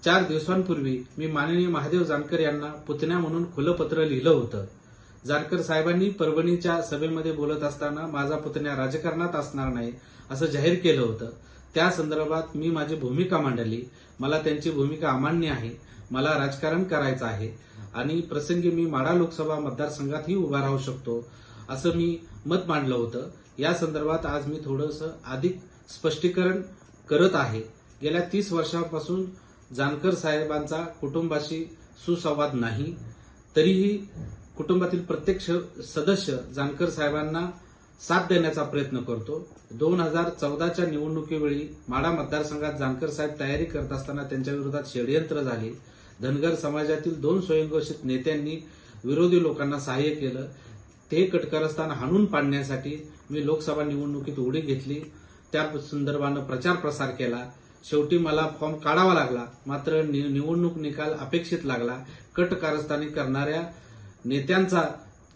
4 दिवसांपूर्वी मी माननीय महादेव जानकर यांना पुतण्या म्हणून खुलं पत्र लिहिलं होतं। जानकर साहेबांनी परभणीच्या सभेमध्ये बोलत असताना माझा पुतण्या राजकारणात असणार नाही असं जाहीर केलं होतं। त्या संदर्भात मी माझी भूमिका मांडली। मला त्यांची भूमिका अमान्य आहे। मला राजकारण करायचं आहे आणि प्रसंगी मी माढा लोकसभा मतदारसंघातही उभा राहू शकतो असं मी मत मांडलं होतं। या संदर्भात आज मी थोडंसं अधिक स्पष्टीकरण करत आहे। गेल्या 30 वर्षांपासून जानकर साहेबांचा कुटुंबाशी सुसंवाद नाही, तरीही कुटुंबातील प्रत्येक सदस्य जानकर साहेबांना साथ देण्याचा प्रयत्न करतो। 2014च्या निवडणुकीवेळी माढा मतदारसंघात जानकर साहेब तयारी करत असताना त्यांच्या विरोधात षडयंत्र झाले। धनगर समाजातील 2 स्वयंघोषित नेत्यांनी विरोधी लोकांना सहाय्य केलं। ते कटकारस्थान हाणून पाडण्यासाठी मी लोकसभा निवडणुकीत उडी घेतली। त्या संदर्भानं प्रचार प्रसार केला। शेवटी मला फॉर्म काढावा लागला, मात्र निवडणूक निकाल अपेक्षित लागला। कट कारस्थानी करणाऱ्या नेत्यांचा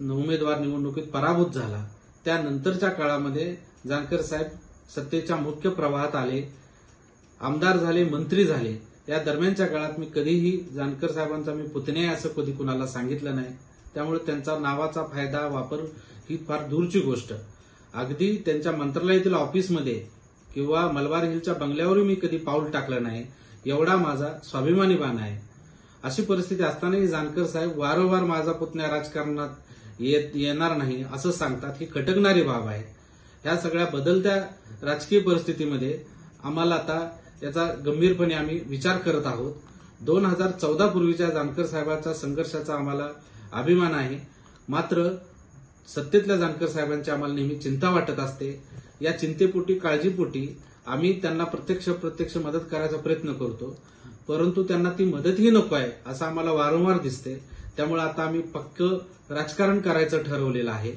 उमेदवार निवडणुकीत पराभूत झाला। त्यानंतरच्या काळामध्ये जानकर साहेब सत्तेच्या मुख्य प्रवाहात आले, आमदार झाले, मंत्री झाले। या दरम्यानच्या काळात मी कधीही जानकर साहेबांचा मी पुतण्या असं कधी कुणाला सांगितलं नाही। त्यामुळे त्यांचा नावाचा फायदा वापर ही फार दूरची गोष्ट। अगदी त्यांच्या मंत्रालयातील ऑफिसमध्ये किंवा मलबार हिलच्या बंगल्यावरही मी कधी पाऊल टाकलं नाही, एवढा माझा स्वाभिमानी बाण आहे। अशी परिस्थिती असतानाही जानकर साहेब वारंवार माझा पुतण्या राजकारणात येणार नाही असं सांगतात, ही खटकणारी बाब आहे। ह्या सगळ्या बदलत्या राजकीय परिस्थितीमध्ये आम्हाला आता याचा गंभीरपणे आम्ही विचार करत आहोत। 2014 पूर्वीच्या जानकर साहेबांच्या संघर्षाचा आम्हाला अभिमान आहे, मात्र सत्तेतल्या जानकर साहेबांची आम्हाला नेहमी चिंता वाटत असते। या चिंतेपोटी, काळजीपोटी आम्ही त्यांना प्रत्यक्ष मदत करायचा प्रयत्न करतो, परंतु त्यांना ती मदतही नको आहे असं आम्हाला वारंवार दिसते। त्यामुळे आता आम्ही पक्क राजकारण करायचं ठरवलेलं आहे।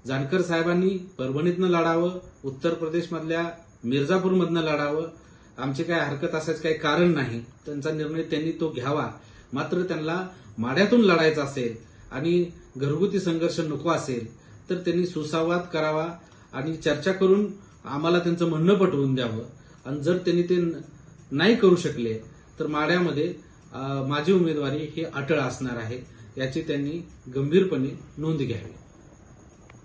जानकर साहेबांनी परभणीतनं लढावं, उत्तर प्रदेशमधल्या मिर्झापूरमधनं लढावं, आमची काही हरकत असायचं काही कारण नाही। त्यांचा निर्णय त्यांनी तो घ्यावा, मात्र त्यांना माढ्यातून लढायचं असेल आणि घरगुती संघर्ष नको असेल तर त्यांनी सुसंवाद करावा आणि चर्चा करून आम्हाला त्यांचं म्हणणं पटवून द्यावं। आणि जर त्यांनी ते नाही करू शकले तर माढ्यामध्ये माझी उमेदवारी ही अटळ असणार आहे, याची त्यांनी गंभीरपणे नोंद घ्यावी।